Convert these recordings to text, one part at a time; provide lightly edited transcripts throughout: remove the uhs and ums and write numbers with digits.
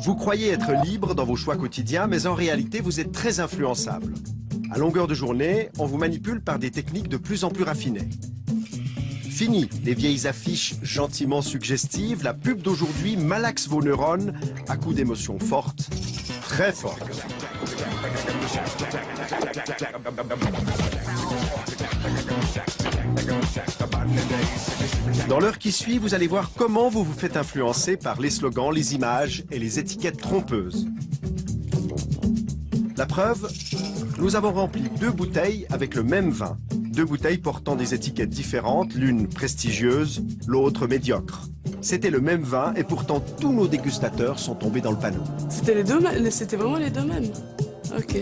Vous croyez être libre dans vos choix quotidiens, mais en réalité, vous êtes très influençable. À longueur de journée, on vous manipule par des techniques de plus en plus raffinées. Fini les vieilles affiches gentiment suggestives, la pub d'aujourd'hui malaxe vos neurones à coups d'émotions fortes, très fortes. Dans l'heure qui suit, vous allez voir comment vous vous faites influencer par les slogans, les images et les étiquettes trompeuses. La preuve, nous avons rempli 2 bouteilles avec le même vin. 2 bouteilles portant des étiquettes différentes, l'une prestigieuse, l'autre médiocre. C'était le même vin et pourtant tous nos dégustateurs sont tombés dans le panneau. C'était les deux mêmes, c'était vraiment les deux mêmes. Ok.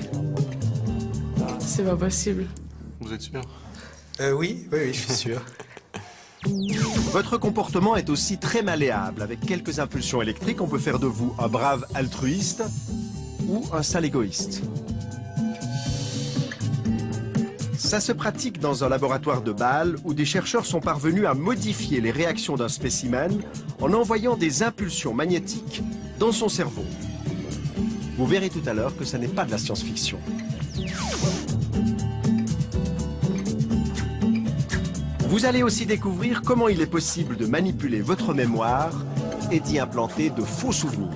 C'est pas possible. Vous êtes sûr? Oui, je suis sûr. Votre comportement est aussi très malléable. Avec quelques impulsions électriques, on peut faire de vous un brave altruiste ou un sale égoïste. Ça se pratique dans un laboratoire de Bâle où des chercheurs sont parvenus à modifier les réactions d'un spécimen en envoyant des impulsions magnétiques dans son cerveau. Vous verrez tout à l'heure que ça n'est pas de la science-fiction. Vous allez aussi découvrir comment il est possible de manipuler votre mémoire et d'y implanter de faux souvenirs.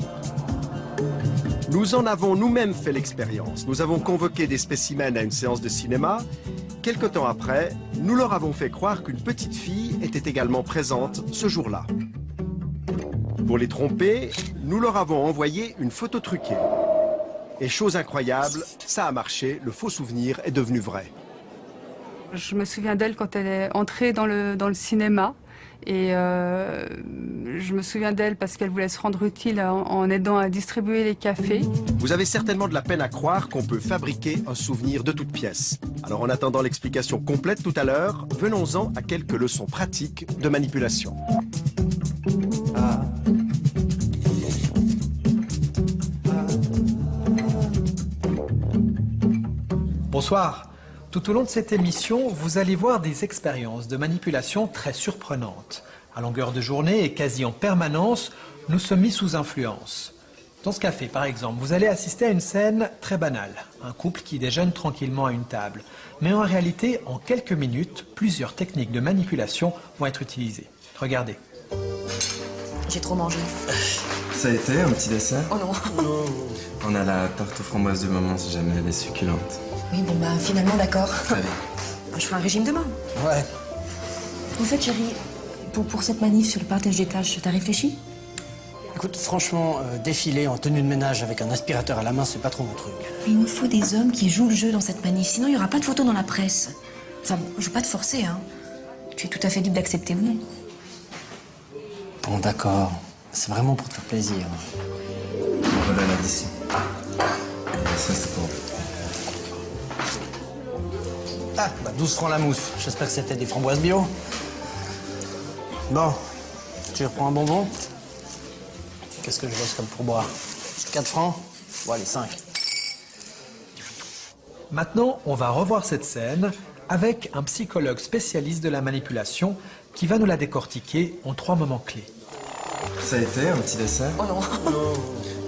Nous en avons nous-mêmes fait l'expérience. Nous avons convoqué des spécimens à une séance de cinéma. Quelque temps après, nous leur avons fait croire qu'une petite fille était également présente ce jour-là. Pour les tromper, nous leur avons envoyé une photo truquée. Et chose incroyable, ça a marché, le faux souvenir est devenu vrai. Je me souviens d'elle quand elle est entrée dans le cinéma. Et je me souviens d'elle parce qu'elle voulait se rendre utile en aidant à distribuer les cafés. Vous avez certainement de la peine à croire qu'on peut fabriquer un souvenir de toutes pièces. Alors en attendant l'explication complète tout à l'heure, venons-en à quelques leçons pratiques de manipulation. Bonsoir. Tout au long de cette émission, vous allez voir des expériences de manipulation très surprenantes. À longueur de journée et quasi en permanence, nous sommes mis sous influence. Dans ce café, par exemple, vous allez assister à une scène très banale. Un couple qui déjeune tranquillement à une table. Mais en réalité, en quelques minutes, plusieurs techniques de manipulation vont être utilisées. Regardez. J'ai trop mangé. Ça a été un petit dessert? Oh non. On a la tarte aux framboises de maman si jamais elle est succulente. Oui, bon bah finalement d'accord. Très bien. Je ferai un régime demain. Ouais. En fait, chérie, pour cette manif sur le partage des tâches, t'as réfléchi? Écoute, franchement, défiler en tenue de ménage avec un aspirateur à la main, c'est pas trop mon truc. Mais il nous faut des hommes qui jouent le jeu dans cette manif, sinon il n'y aura pas de photos dans la presse. Enfin, bon, je veux pas te forcer, hein. Tu es tout à fait libre d'accepter ou non. Bon, d'accord. C'est vraiment pour te faire plaisir. Voilà là d'ici. Et ça c'est pour vous. Ah, bah 12 francs la mousse. J'espère que c'était des framboises bio. Bon, tu reprends un bonbon? Qu'est-ce que je bosse comme pourboire? 4 francs? Bon, allez, 5. Maintenant, on va revoir cette scène avec un psychologue spécialiste de la manipulation qui va nous la décortiquer en 3 moments clés. Ça a été un petit dessert? Oh non.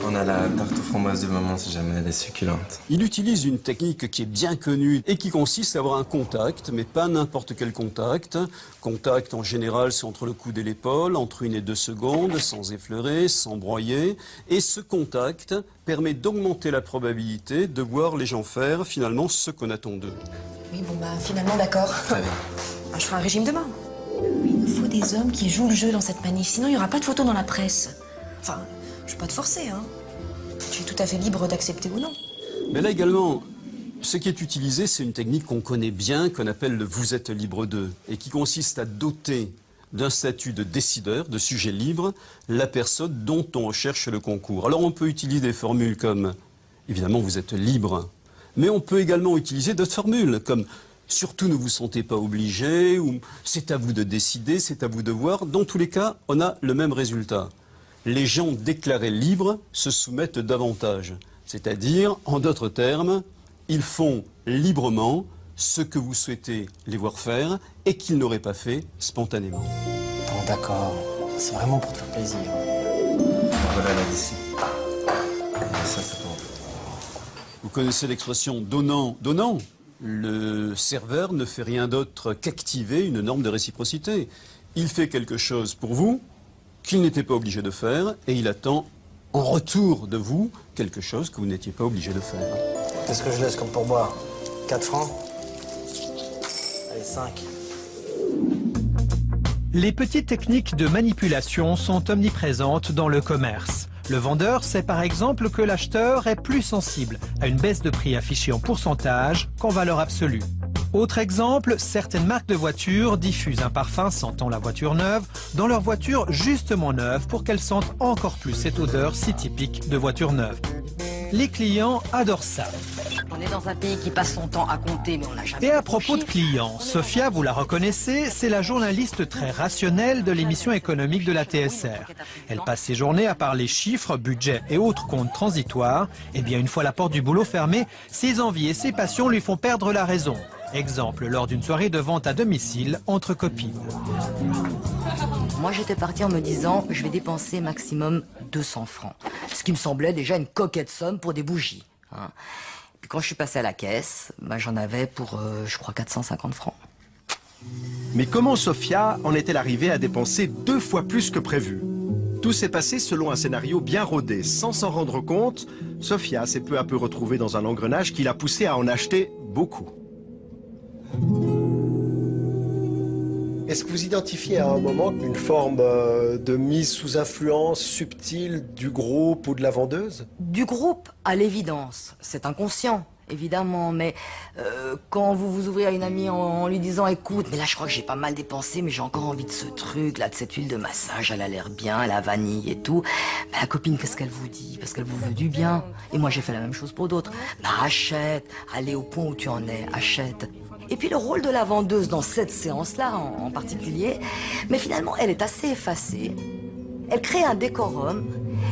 On a la tarte aux framboises de maman si jamais elle est succulente. Il utilise une technique qui est bien connue et qui consiste à avoir un contact, mais pas n'importe quel contact. Contact, en général, c'est entre le coude et l'épaule, entre 1 et 2 secondes, sans effleurer, sans broyer. Et ce contact permet d'augmenter la probabilité de voir les gens faire, finalement, ce qu'on attend d'eux. Oui, bon bah finalement d'accord. Très bien. Je ferai un régime demain. Mais il nous faut des hommes qui jouent le jeu dans cette manif, sinon il n'y aura pas de photos dans la presse. Enfin, je veux pas te forcer, hein. Tu es tout à fait libre d'accepter ou non. Mais là également, ce qui est utilisé, c'est une technique qu'on connaît bien, qu'on appelle le « vous êtes libre d'eux » et qui consiste à doter d'un statut de décideur, de sujet libre, la personne dont on recherche le concours. Alors on peut utiliser des formules comme « évidemment vous êtes libre », mais on peut également utiliser d'autres formules comme « surtout ne vous sentez pas obligé » ou « c'est à vous de décider, c'est à vous de voir ». Dans tous les cas, on a le même résultat. Les gens déclarés libres se soumettent davantage. C'est-à-dire, en d'autres termes, ils font librement ce que vous souhaitez les voir faire et qu'ils n'auraient pas fait spontanément. Bon, d'accord. C'est vraiment pour te faire plaisir. Voilà là d'ici. Vous connaissez l'expression donnant, donnant. Le serveur ne fait rien d'autre qu'activer une norme de réciprocité. Il fait quelque chose pour vous qu'il n'était pas obligé de faire et il attend en retour de vous quelque chose que vous n'étiez pas obligé de faire. Qu'est-ce que je laisse comme pourboire? 4 francs? Allez, 5. Les petites techniques de manipulation sont omniprésentes dans le commerce. Le vendeur sait par exemple que l'acheteur est plus sensible à une baisse de prix affichée en pourcentage qu'en valeur absolue. Autre exemple, certaines marques de voitures diffusent un parfum sentant la voiture neuve dans leur voiture justement neuve pour qu'elle sente encore plus cette odeur si typique de voiture neuve. Les clients adorent ça. On est dans un pays qui passe son temps à compter, mais on n'a jamais... Et à propos de clients, Sophia, vous la reconnaissez, c'est la journaliste très rationnelle de l'émission économique de la TSR. Elle passe ses journées à parler chiffres, budget et autres comptes transitoires. Et bien, une fois la porte du boulot fermée, ses envies et ses passions lui font perdre la raison. Exemple, lors d'une soirée de vente à domicile entre copines. Moi, j'étais partie en me disant, je vais dépenser maximum 200 francs. Ce qui me semblait déjà une coquette somme pour des bougies. Hein. Puis quand je suis passée à la caisse, bah, j'en avais pour, je crois, 450 francs. Mais comment Sophia en est-elle arrivée à dépenser 2 fois plus que prévu? Tout s'est passé selon un scénario bien rodé. Sans s'en rendre compte, Sophia s'est peu à peu retrouvée dans un engrenage qui l'a poussée à en acheter beaucoup. Est-ce que vous identifiez à un moment une forme de mise sous influence subtile du groupe ou de la vendeuse? Du groupe, à l'évidence. C'est inconscient, évidemment. Mais quand vous vous ouvrez à une amie en lui disant « Écoute, mais là je crois que j'ai pas mal dépensé, mais j'ai encore envie de ce truc, là, de cette huile de massage, elle a l'air bien, la vanille et tout. » Ben, la copine, qu'est-ce qu'elle vous dit? Parce qu'elle vous veut du bien. Et moi j'ai fait la même chose pour d'autres. Ben, achète, allez au point où tu en es, achète. Et puis le rôle de la vendeuse dans cette séance-là en particulier, mais finalement elle est assez effacée, elle crée un décorum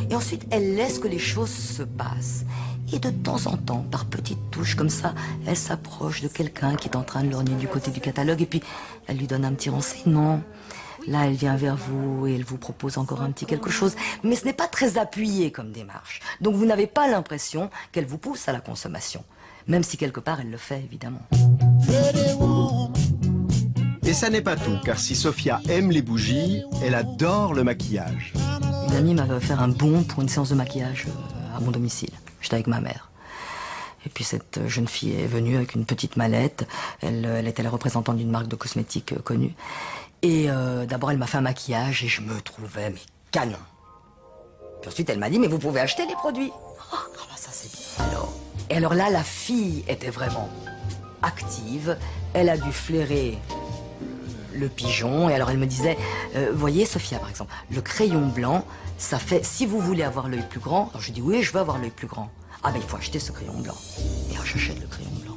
et ensuite elle laisse que les choses se passent. Et de temps en temps, par petites touches comme ça, elle s'approche de quelqu'un qui est en train de lorgner du côté du catalogue et puis elle lui donne un petit renseignement. Là, elle vient vers vous et elle vous propose encore un petit quelque chose. Mais ce n'est pas très appuyé comme démarche. Donc vous n'avez pas l'impression qu'elle vous pousse à la consommation. Même si quelque part elle le fait, évidemment. Et ça n'est pas tout, car si Sophia aime les bougies, elle adore le maquillage. Une amie m'avait offert un bon pour une séance de maquillage à mon domicile. J'étais avec ma mère. Et puis cette jeune fille est venue avec une petite mallette. Elle était la représentante d'une marque de cosmétiques connue. Et d'abord, elle m'a fait un maquillage et je me trouvais mais canon. Puis ensuite, elle m'a dit, mais vous pouvez acheter les produits. Oh, bah ça c'est bien. Et alors là, la fille était vraiment active. Elle a dû flairer le pigeon. Et alors elle me disait, voyez Sophia par exemple, le crayon blanc, ça fait, si vous voulez avoir l'œil plus grand, alors je dis oui, je veux avoir l'œil plus grand. Ah ben il faut acheter ce crayon blanc. Et alors j'achète le crayon blanc.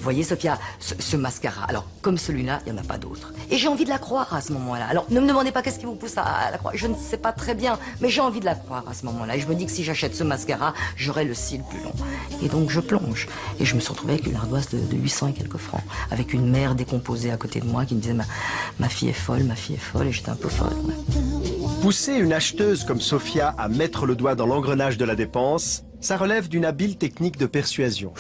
Voyez Sophia, ce mascara, alors comme celui-là, il n'y en a pas d'autre. Et j'ai envie de la croire à ce moment-là. Alors ne me demandez pas qu'est-ce qui vous pousse à la croire, je ne sais pas très bien, mais j'ai envie de la croire à ce moment-là. Et je me dis que si j'achète ce mascara, j'aurai le cil plus long. Et donc je plonge. Et je me suis retrouvée avec une ardoise de 800 et quelques francs, avec une mère décomposée à côté de moi qui me disait ma fille est folle, et j'étais un peu folle. Ouais. Pousser une acheteuse comme Sophia à mettre le doigt dans l'engrenage de la dépense, ça relève d'une habile technique de persuasion.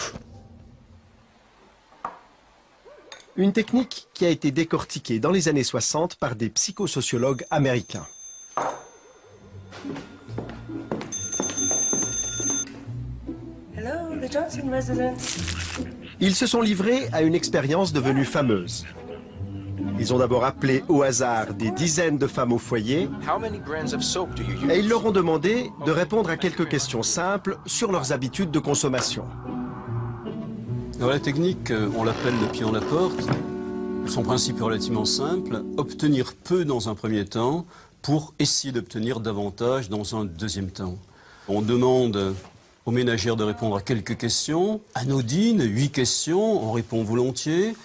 Une technique qui a été décortiquée dans les années 60 par des psychosociologues américains. Hello, the Johnson residence. Ils se sont livrés à une expérience devenue fameuse. Ils ont d'abord appelé au hasard des dizaines de femmes au foyer et ils leur ont demandé de répondre à quelques questions simples sur leurs habitudes de consommation. Alors la technique, on l'appelle le pied en la porte. Son principe est relativement simple, obtenir peu dans un premier temps pour essayer d'obtenir davantage dans un deuxième temps. On demande aux ménagères de répondre à quelques questions, anodines, 8 questions, on répond volontiers,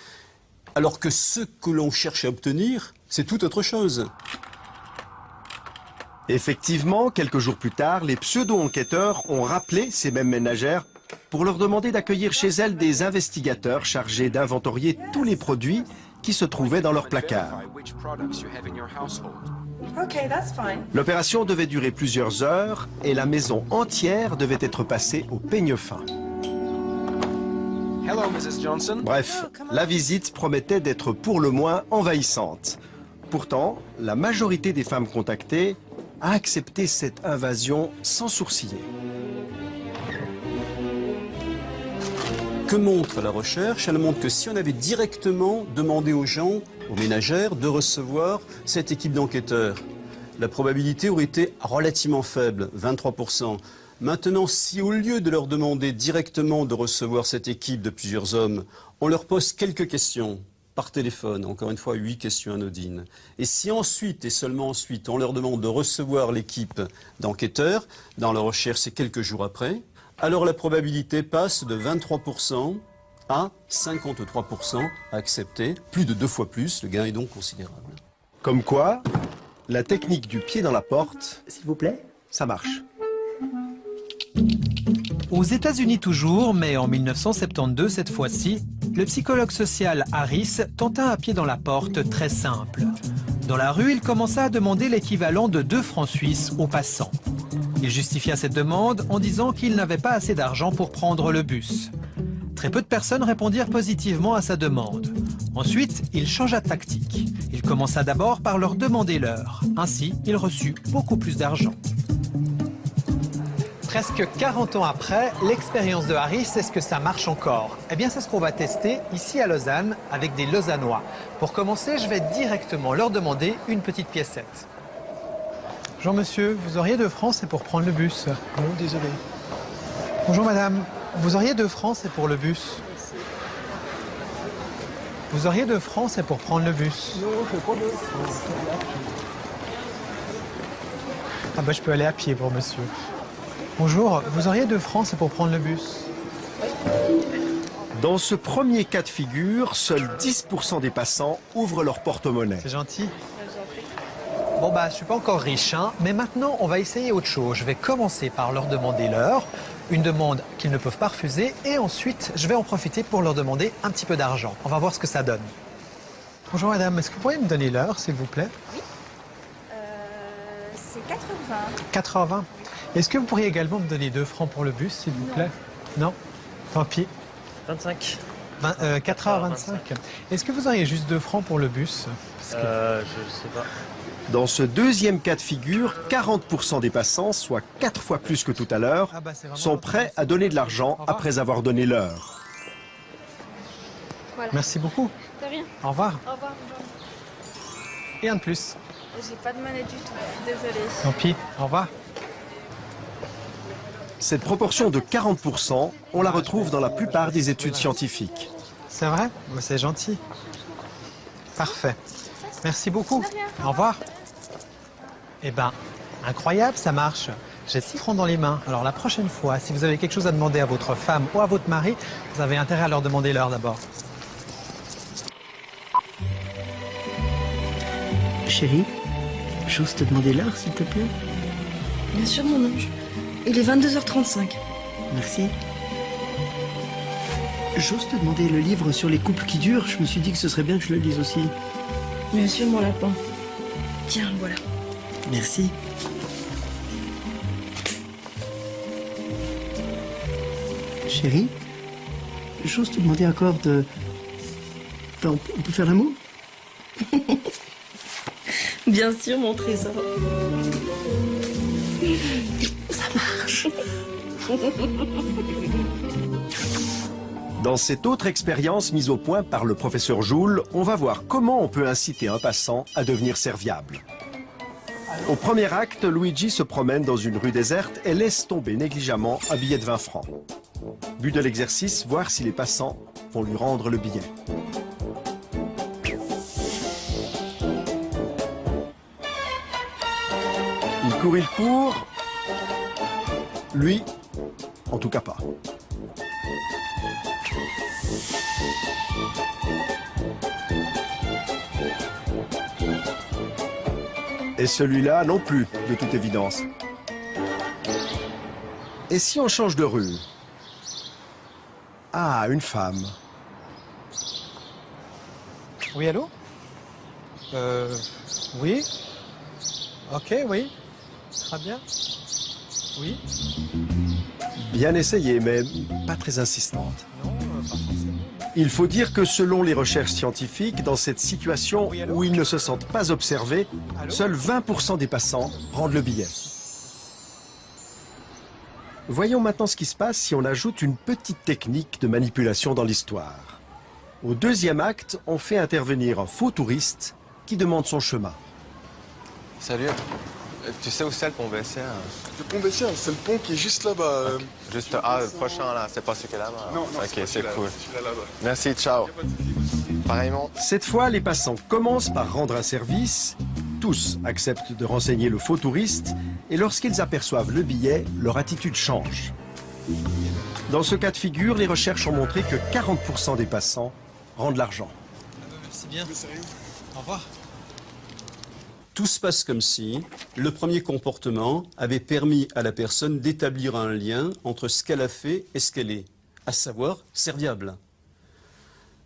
alors que ce que l'on cherche à obtenir, c'est tout autre chose. Effectivement, quelques jours plus tard, les pseudo-enquêteurs ont rappelé ces mêmes ménagères pour leur demander d'accueillir chez elles des investigateurs chargés d'inventorier tous les produits qui se trouvaient dans leur placard. L'opération devait durer plusieurs heures et la maison entière devait être passée au peigne fin. Hello, Mrs. Johnson. Bref, la visite promettait d'être pour le moins envahissante. Pourtant, la majorité des femmes contactées a accepté cette invasion sans sourciller. Que montre la recherche? Elle montre que si on avait directement demandé aux gens, aux ménagères, de recevoir cette équipe d'enquêteurs, la probabilité aurait été relativement faible, 23%. Maintenant, si au lieu de leur demander directement de recevoir cette équipe de plusieurs hommes, on leur pose quelques questions par téléphone, encore une fois 8 questions anodines, et si ensuite, et seulement ensuite, on leur demande de recevoir l'équipe d'enquêteurs, dans la recherche c'est quelques jours après, alors la probabilité passe de 23% à 53% à accepter, plus de 2 fois plus, le gain est donc considérable. Comme quoi, la technique du pied dans la porte, s'il vous plaît, ça marche. Aux États-Unis toujours, mais en 1972 cette fois-ci, le psychologue social Harris tenta un pied dans la porte très simple. Dans la rue, il commença à demander l'équivalent de 2 francs suisses aux passants. Il justifia cette demande en disant qu'il n'avait pas assez d'argent pour prendre le bus. Très peu de personnes répondirent positivement à sa demande. Ensuite, il changea de tactique. Il commença d'abord par leur demander l'heure. Ainsi, il reçut beaucoup plus d'argent. Presque 40 ans après, l'expérience de Harris, est-ce que ça marche encore? Eh bien, c'est ce qu'on va tester ici à Lausanne avec des Lausannois. Pour commencer, je vais directement leur demander une petite piécette. Bonjour monsieur, vous auriez 2 francs, c'est pour prendre le bus. Non, désolé. Bonjour madame, vous auriez 2 francs, c'est pour le bus. Vous auriez 2 francs, c'est pour prendre le bus. Non, je pas 2 francs. Ah bah je peux aller à pied pour monsieur. Bonjour, vous auriez 2 francs, c'est pour prendre le bus. Dans ce premier cas de figure, seuls 10% des passants ouvrent leur porte-monnaie. C'est gentil. Bon bah, je suis pas encore riche, hein, mais maintenant on va essayer autre chose. Je vais commencer par leur demander l'heure, une demande qu'ils ne peuvent pas refuser, et ensuite je vais en profiter pour leur demander un petit peu d'argent. On va voir ce que ça donne. Bonjour madame, est-ce que vous pourriez me donner l'heure, s'il vous plaît? Oui. C'est 80. 80. Est-ce que vous pourriez également me donner 2 francs pour le bus, s'il vous plaît? Non. Tant pis. 25. 4 à 25. Est-ce que vous auriez juste 2 francs pour le bus? Je sais pas. Dans ce deuxième cas de figure, 40% des passants, soit 4 fois plus que tout à l'heure, sont prêts à donner de l'argent après avoir donné l'heure. Voilà. Merci beaucoup. De rien. Au revoir. Au revoir. Et un de plus. J'ai pas de monnaie du tout. Désolée. Tant pis. Au revoir. Cette proportion de 40%, on la retrouve dans la plupart des études scientifiques. C'est vrai? C'est gentil. Parfait. Merci beaucoup. Au revoir. Eh ben, incroyable, ça marche. J'ai 6 francs dans les mains. Alors la prochaine fois, si vous avez quelque chose à demander à votre femme ou à votre mari, vous avez intérêt à leur demander l'heure d'abord. Chérie, j'ose te demander l'heure, s'il te plaît? Bien sûr, mon ange. Il est 22h35. Merci. J'ose te demander le livre sur les couples qui durent. Je me suis dit que ce serait bien que je le lise aussi. Bien sûr, mon lapin. Tiens, voilà. Merci. Chérie, j'ose te demander encore de... Enfin, on peut faire l'amour? Bien sûr, mon trésor. Ça marche. Dans cette autre expérience mise au point par le professeur Joule, on va voir comment on peut inciter un passant à devenir serviable. Au premier acte, Luigi se promène dans une rue déserte et laisse tomber négligemment un billet de 20 francs. But de l'exercice, voir si les passants vont lui rendre le billet. Il court. Lui, en tout cas pas. Et celui-là non plus, de toute évidence. Et si on change de rue? Ah, une femme. Oui, allô? Oui? Ok, oui. Très bien. Oui? Bien essayé, mais pas très insistante. Non, pas forcément. Il faut dire que selon les recherches scientifiques, dans cette situation où ils ne se sentent pas observés, seuls 20% des passants rendent le billet. Voyons maintenant ce qui se passe si on ajoute une petite technique de manipulation dans l'histoire. Au deuxième acte, on fait intervenir un faux touriste qui demande son chemin. Salut, tu sais où c'est le pont Bessières? Le pont Bessières, c'est le pont qui est juste là-bas. Okay. Juste, le prochain là, c'est pas celui qui est là-bas? Non, ok, c'est cool. Là-bas. Merci, ciao. Pareillement. Cette fois, les passants commencent par rendre un service. Tous acceptent de renseigner le faux touriste et lorsqu'ils aperçoivent le billet, leur attitude change. Dans ce cas de figure, les recherches ont montré que 40% des passants rendent l'argent. Merci bien. Au revoir. Tout se passe comme si le premier comportement avait permis à la personne d'établir un lien entre ce qu'elle a fait et ce qu'elle est, à savoir serviable.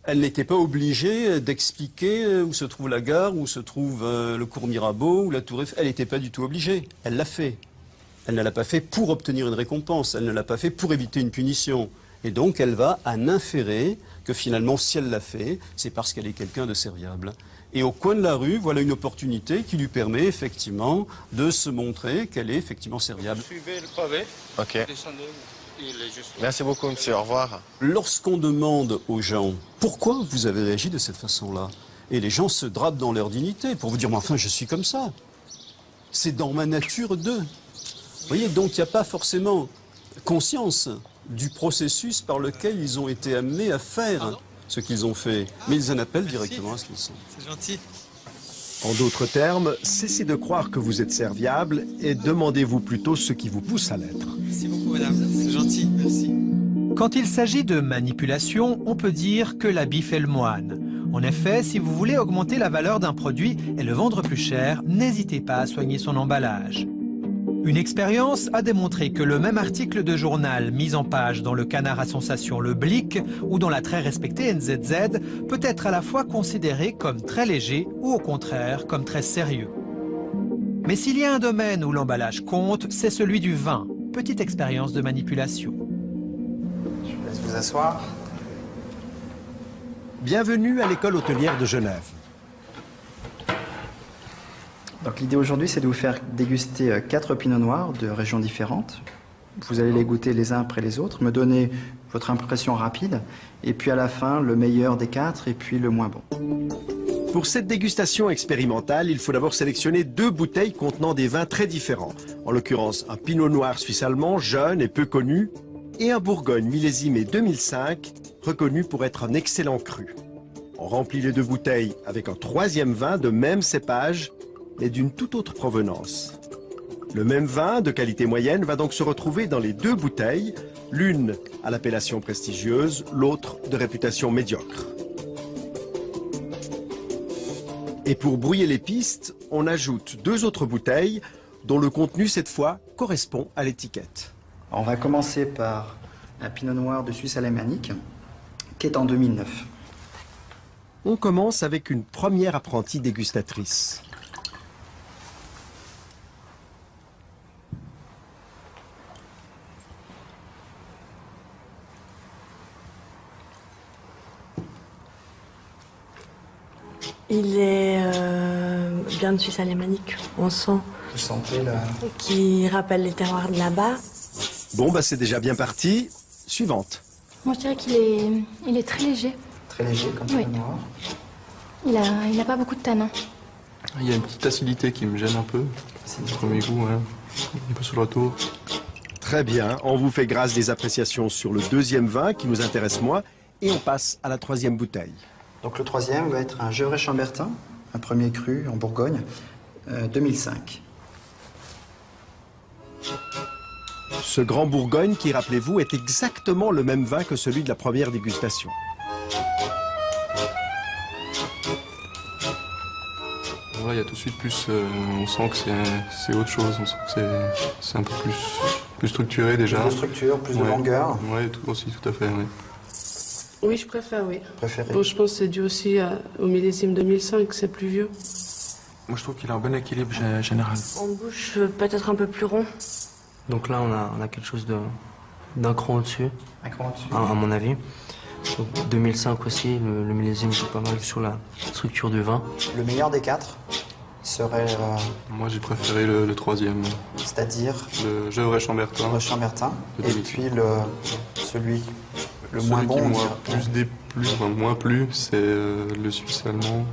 Elle n'était pas obligée d'expliquer où se trouve la gare, où se trouve le cours Mirabeau, ou la tour Eiffel. Elle n'était pas du tout obligée. Elle l'a fait. Elle ne l'a pas fait pour obtenir une récompense. Elle ne l'a pas fait pour éviter une punition. Et donc, elle va en inférer que finalement, si elle l'a fait, c'est parce qu'elle est quelqu'un de serviable. Et au coin de la rue, voilà une opportunité qui lui permet effectivement de se montrer qu'elle est effectivement serviable. Suivez le pavé. Ok. Merci beaucoup, monsieur. Au revoir. Lorsqu'on demande aux gens pourquoi vous avez réagi de cette façon-là, et les gens se drapent dans leur dignité pour vous dire mais enfin je suis comme ça. C'est dans ma nature d'eux. Vous voyez, donc il n'y a pas forcément conscience du processus par lequel ils ont été amenés à faire ce qu'ils ont fait, mais ils en appellent directement à ce qu'ils sont. C'est gentil. En d'autres termes, cessez de croire que vous êtes serviable et demandez-vous plutôt ce qui vous pousse à l'être. Merci beaucoup, madame. C'est gentil. Merci. Quand il s'agit de manipulation, on peut dire que l'habit fait le moine. En effet, si vous voulez augmenter la valeur d'un produit et le vendre plus cher, n'hésitez pas à soigner son emballage. Une expérience a démontré que le même article de journal mis en page dans le canard à sensation Le Blick ou dans la très respectée NZZ peut être à la fois considéré comme très léger ou au contraire comme très sérieux. Mais s'il y a un domaine où l'emballage compte, c'est celui du vin. Petite expérience de manipulation. Je vous laisse vous asseoir. Bienvenue à l'école hôtelière de Genève. Donc l'idée aujourd'hui, c'est de vous faire déguster 4 pinots noirs de régions différentes. Vous allez les goûter les uns après les autres, me donner votre impression rapide, et puis à la fin, le meilleur des 4 et puis le moins bon. Pour cette dégustation expérimentale, il faut d'abord sélectionner 2 bouteilles contenant des vins très différents. En l'occurrence, un pinot noir suisse-allemand, jeune et peu connu, et un bourgogne millésimé 2005, reconnu pour être un excellent cru. On remplit les 2 bouteilles avec un 3e vin de même cépage, mais d'une toute autre provenance. Le même vin, de qualité moyenne, va donc se retrouver dans les 2 bouteilles, l'une à l'appellation prestigieuse, l'autre de réputation médiocre. Et pour brouiller les pistes, on ajoute 2 autres bouteilles, dont le contenu, cette fois, correspond à l'étiquette. On va commencer par un pinot noir de Suisse alémanique, qui est en 2009. On commence avec une première apprentie dégustatrice. Il est bien de Suisse alémanique, on sent. Vous sentez là? Qui rappelle les terroirs de là-bas. Bon, bah c'est déjà bien parti. Suivante. Moi, je dirais qu'il est très léger. Très léger, comme ça, oui. noir. Il n'a pas beaucoup de tanin. Il y a une petite acidité qui me gêne un peu. C'est le premier goût, hein. Il n'est pas sur le retour. Très bien, on vous fait grâce des appréciations sur le 2e vin qui nous intéresse moins et on passe à la 3e bouteille. Donc le 3e va être un Gevrey-Chambertin, un premier cru en Bourgogne, 2005. Ce grand Bourgogne qui, rappelez-vous, est exactement le même vin que celui de la première dégustation. Voilà, il y a tout de suite plus, on sent que c'est autre chose, on sent que c'est un peu plus structuré déjà. Plus de structure, plus de longueur. Oui, aussi, tout à fait, oui. Oui, je préfère, oui. Préféré. Bon, je pense que c'est dû aussi au millésime 2005, c'est plus vieux. Moi, je trouve qu'il a un bon équilibre général. En bouche, peut-être un peu plus rond. Donc là, on a quelque chose d'un cran au-dessus. Un cran au-dessus. À mon avis. Donc 2005 aussi, le millésime joue pas mal sur la structure du vin. Le meilleur des 4 serait... Moi j'ai préféré le troisième. C'est-à-dire le Gevrey-Chambertin. Le Chambertin. Et puis celui moins bon. Moins plus, c'est le Suisse allemand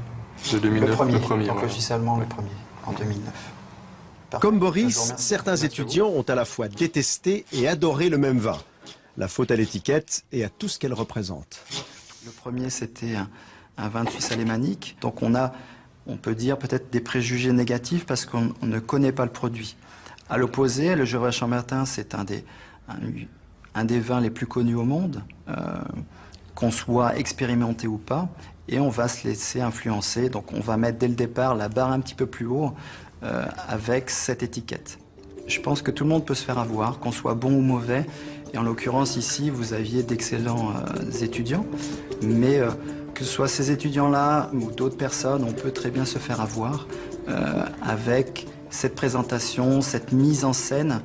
de 2009. Le premier. Donc le Suisse allemand, le premier, en 2009. Comme Boris, certains étudiants ont à la fois détesté et adoré le même vin. La faute à l'étiquette et à tout ce qu'elle représente. Le premier, c'était un vin de Suisse alémanique. Donc on peut dire peut-être des préjugés négatifs parce qu'on ne connaît pas le produit. À l'opposé, le Gevrey-Chambertin, c'est un des vins les plus connus au monde, qu'on soit expérimenté ou pas, et on va se laisser influencer. Donc on va mettre dès le départ la barre un petit peu plus haut avec cette étiquette. Je pense que tout le monde peut se faire avoir, qu'on soit bon ou mauvais. Et en l'occurrence, ici, vous aviez d'excellents étudiants. Mais que ce soit ces étudiants-là ou d'autres personnes, on peut très bien se faire avoir avec cette présentation, cette mise en scène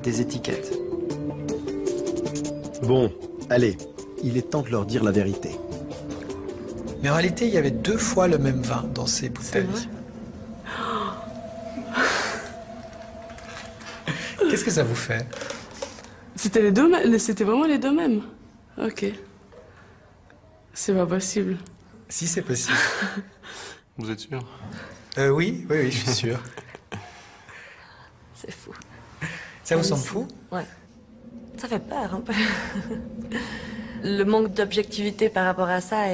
des étiquettes. Bon, allez, il est temps de leur dire la vérité. Mais en réalité, il y avait 2 fois le même vin dans ces bouteilles. Qu'est-ce que ça vous fait? C'était vraiment les deux mêmes. Ok. C'est pas possible. Si, c'est possible. Vous êtes sûr? Oui, je suis sûr. C'est fou. Ça vous semble fou? Ouais. Ça fait peur un peu. Le manque d'objectivité par rapport à ça,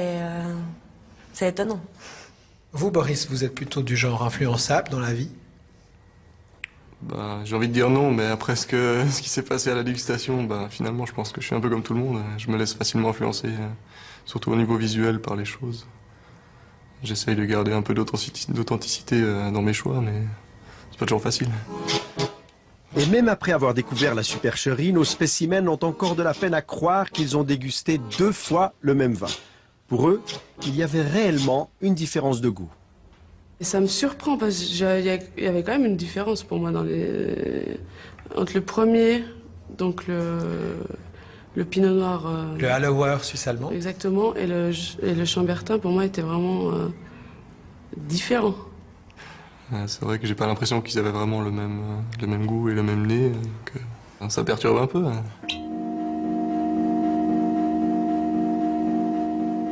c'est étonnant. Vous, Boris, vous êtes plutôt du genre influençable dans la vie? J'ai envie de dire non, mais après ce qui s'est passé à la dégustation, finalement, je pense que je suis un peu comme tout le monde. Je me laisse facilement influencer, surtout au niveau visuel, par les choses. J'essaye de garder un peu d'authenticité dans mes choix, mais c'est pas toujours facile. Et même après avoir découvert la supercherie, nos spécimens ont encore de la peine à croire qu'ils ont dégusté 2 fois le même vin. Pour eux, il y avait réellement une différence de goût. Et ça me surprend parce qu'il y avait quand même une différence pour moi entre le premier, donc le pinot noir. Le Hallower suisse allemand. Exactement, et le Chambertin pour moi était vraiment différent. C'est vrai que j'ai pas l'impression qu'ils avaient vraiment le même goût et le même nez, donc ça perturbe un peu.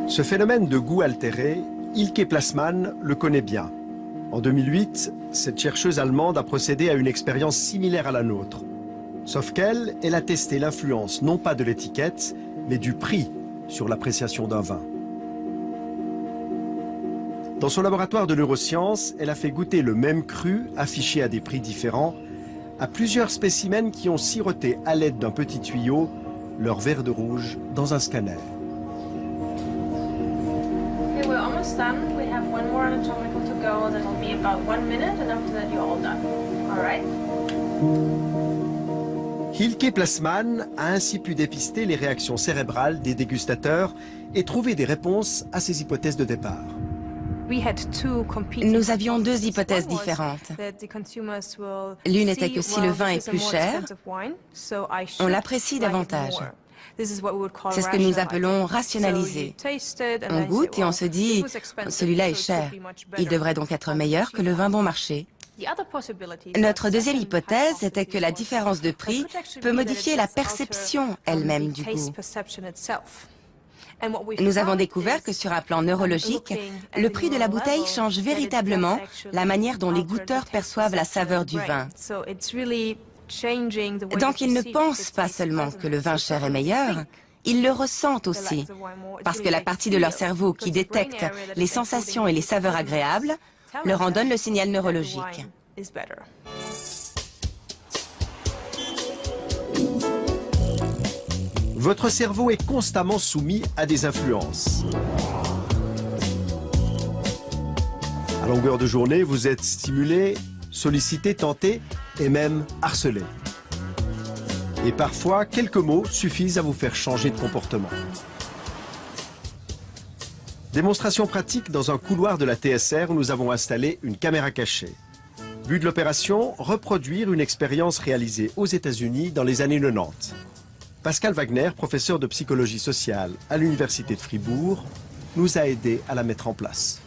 Ce phénomène de goût altéré, Ilke Plasman le connaît bien. En 2008, cette chercheuse allemande a procédé à une expérience similaire à la nôtre. Sauf qu'elle, elle a testé l'influence non pas de l'étiquette, mais du prix sur l'appréciation d'un vin. Dans son laboratoire de neurosciences, elle a fait goûter le même cru, affiché à des prix différents, à plusieurs spécimens qui ont siroté à l'aide d'un petit tuyau leur verre de rouge dans un scanner. Okay, we're almost done. We have one more anatomical to go. That'll be about 1 minute, and after that, you're all done. All right? Ilke Plasman a ainsi pu dépister les réactions cérébrales des dégustateurs et trouver des réponses à ces hypothèses de départ. Nous avions 2 hypothèses différentes. L'une était que si le vin est plus cher, on l'apprécie davantage. C'est ce que nous appelons rationaliser. On goûte et on se dit, celui-là est cher. Il devrait donc être meilleur que le vin bon marché. Notre deuxième hypothèse était que la différence de prix peut modifier la perception elle-même du goût. Nous avons découvert que sur un plan neurologique, le prix de la bouteille change véritablement la manière dont les goûteurs perçoivent la saveur du vin. Donc ils ne pensent pas seulement que le vin cher est meilleur, ils le ressentent aussi, parce que la partie de leur cerveau qui détecte les sensations et les saveurs agréables leur en donne le signal neurologique. Votre cerveau est constamment soumis à des influences. À longueur de journée, vous êtes stimulé, sollicité, tenté et même harcelé. Et parfois, quelques mots suffisent à vous faire changer de comportement. Démonstration pratique dans un couloir de la TSR où nous avons installé une caméra cachée. But de l'opération, reproduire une expérience réalisée aux États-Unis dans les années 90. Pascal Wagner, professeur de psychologie sociale à l'Université de Fribourg, nous a aidés à la mettre en place.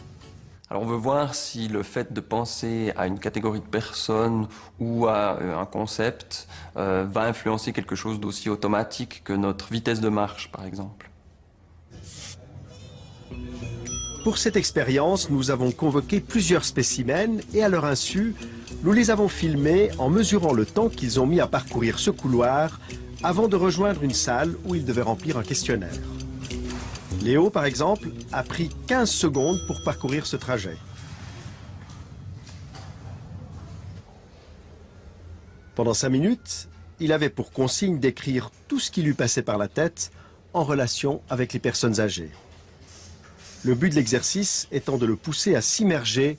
Alors on veut voir si le fait de penser à une catégorie de personnes ou à un concept va influencer quelque chose d'aussi automatique que notre vitesse de marche, par exemple. Pour cette expérience, nous avons convoqué plusieurs spécimens et à leur insu, nous les avons filmés en mesurant le temps qu'ils ont mis à parcourir ce couloir avant de rejoindre une salle où ils devaient remplir un questionnaire. Léo, par exemple, a pris 15 secondes pour parcourir ce trajet. Pendant 5 minutes, il avait pour consigne d'écrire tout ce qui lui passait par la tête en relation avec les personnes âgées. Le but de l'exercice étant de le pousser à s'immerger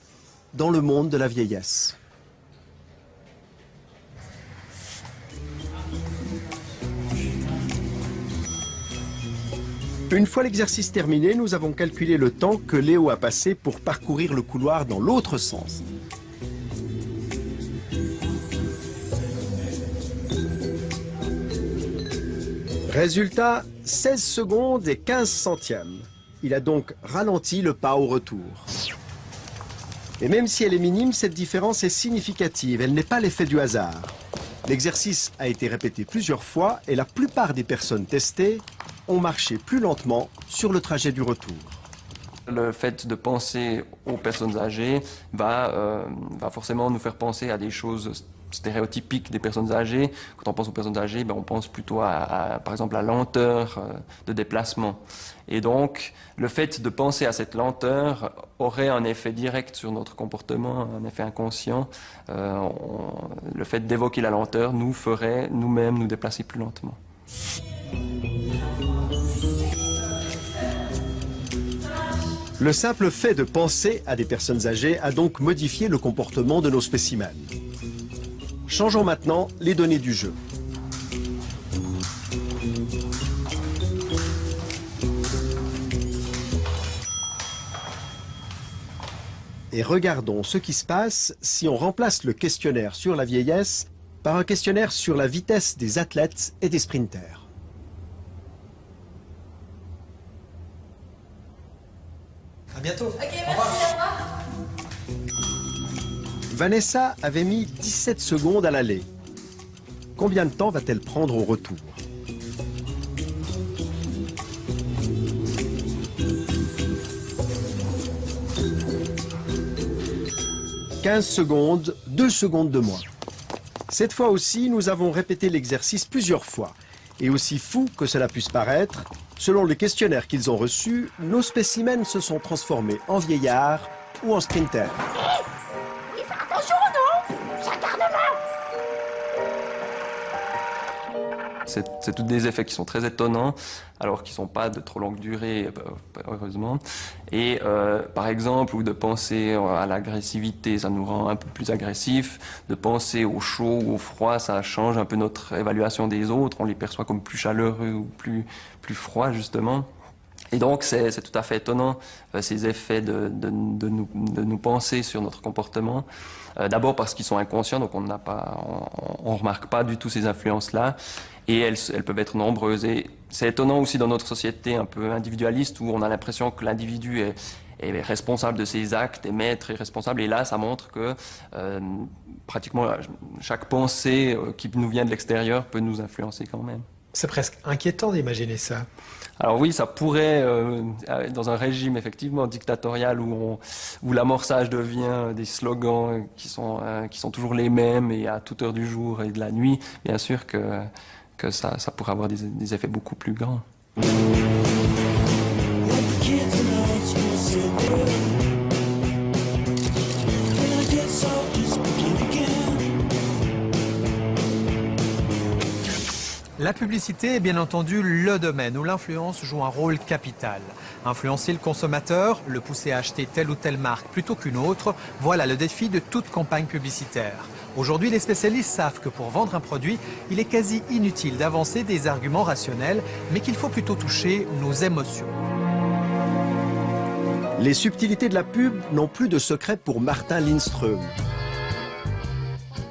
dans le monde de la vieillesse. Une fois l'exercice terminé, nous avons calculé le temps que Léo a passé pour parcourir le couloir dans l'autre sens. Résultat, 16 secondes et 15 centièmes. Il a donc ralenti le pas au retour. Et même si elle est minime, cette différence est significative. Elle n'est pas l'effet du hasard. L'exercice a été répété plusieurs fois et la plupart des personnes testées ont marché plus lentement sur le trajet du retour. Le fait de penser aux personnes âgées va forcément nous faire penser à des choses stéréotypiques des personnes âgées. Quand on pense aux personnes âgées, on pense plutôt par exemple à la lenteur de déplacement. Et donc, le fait de penser à cette lenteur aurait un effet direct sur notre comportement, un effet inconscient. Le fait d'évoquer la lenteur nous ferait nous-mêmes nous déplacer plus lentement. Le simple fait de penser à des personnes âgées a donc modifié le comportement de nos spécimens. Changeons maintenant les données du jeu. Et regardons ce qui se passe si on remplace le questionnaire sur la vieillesse par un questionnaire sur la vitesse des athlètes et des sprinters. À bientôt. Ok, merci, au revoir. Vanessa avait mis 17 secondes à l'aller. Combien de temps va-t-elle prendre au retour? « 15 secondes, 2 secondes de moins. Cette fois aussi, nous avons répété l'exercice plusieurs fois. Et aussi fou que cela puisse paraître, selon le questionnaire qu'ils ont reçu, nos spécimens se sont transformés en vieillards ou en sprinters. Attention, non! C'est tous des effets qui sont très étonnants, alors qu'ils ne sont pas de trop longue durée, heureusement. Et par exemple, ou de penser à l'agressivité, ça nous rend un peu plus agressifs. De penser au chaud ou au froid, ça change un peu notre évaluation des autres. On les perçoit comme plus chaleureux ou plus froids, justement. Et donc, c'est tout à fait étonnant, ces effets de nous penser sur notre comportement. D'abord parce qu'ils sont inconscients, donc on remarque pas du tout ces influences-là. Et elles peuvent être nombreuses. Et c'est étonnant aussi dans notre société un peu individualiste, où on a l'impression que l'individu est responsable de ses actes, est maître et responsable. Et là, ça montre que pratiquement chaque pensée qui nous vient de l'extérieur peut nous influencer quand même. C'est presque inquiétant d'imaginer ça. Alors oui, ça pourrait, dans un régime effectivement dictatorial où l'amorçage devient des slogans qui sont toujours les mêmes et à toute heure du jour et de la nuit, bien sûr que ça pourrait avoir des effets beaucoup plus grands. La publicité est bien entendu le domaine où l'influence joue un rôle capital. Influencer le consommateur, le pousser à acheter telle ou telle marque plutôt qu'une autre, voilà le défi de toute campagne publicitaire. Aujourd'hui, les spécialistes savent que pour vendre un produit, il est quasi inutile d'avancer des arguments rationnels, mais qu'il faut plutôt toucher nos émotions. Les subtilités de la pub n'ont plus de secret pour Martin Lindström.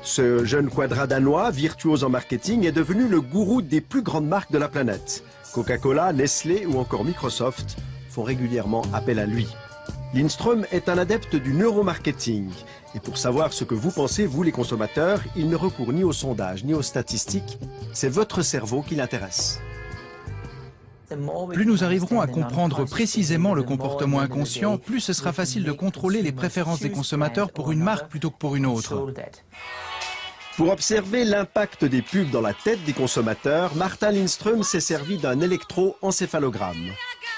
Ce jeune quadradanois, virtuose en marketing, est devenu le gourou des plus grandes marques de la planète. Coca-Cola, Nestlé ou encore Microsoft font régulièrement appel à lui. Lindström est un adepte du neuromarketing. Et pour savoir ce que vous pensez, vous les consommateurs, il ne recourt ni aux sondages ni aux statistiques. C'est votre cerveau qui l'intéresse. Plus nous arriverons à comprendre précisément le comportement inconscient, plus ce sera facile de contrôler les préférences des consommateurs pour une marque plutôt que pour une autre. Pour observer l'impact des pubs dans la tête des consommateurs, Martin Lindström s'est servi d'un électroencéphalogramme.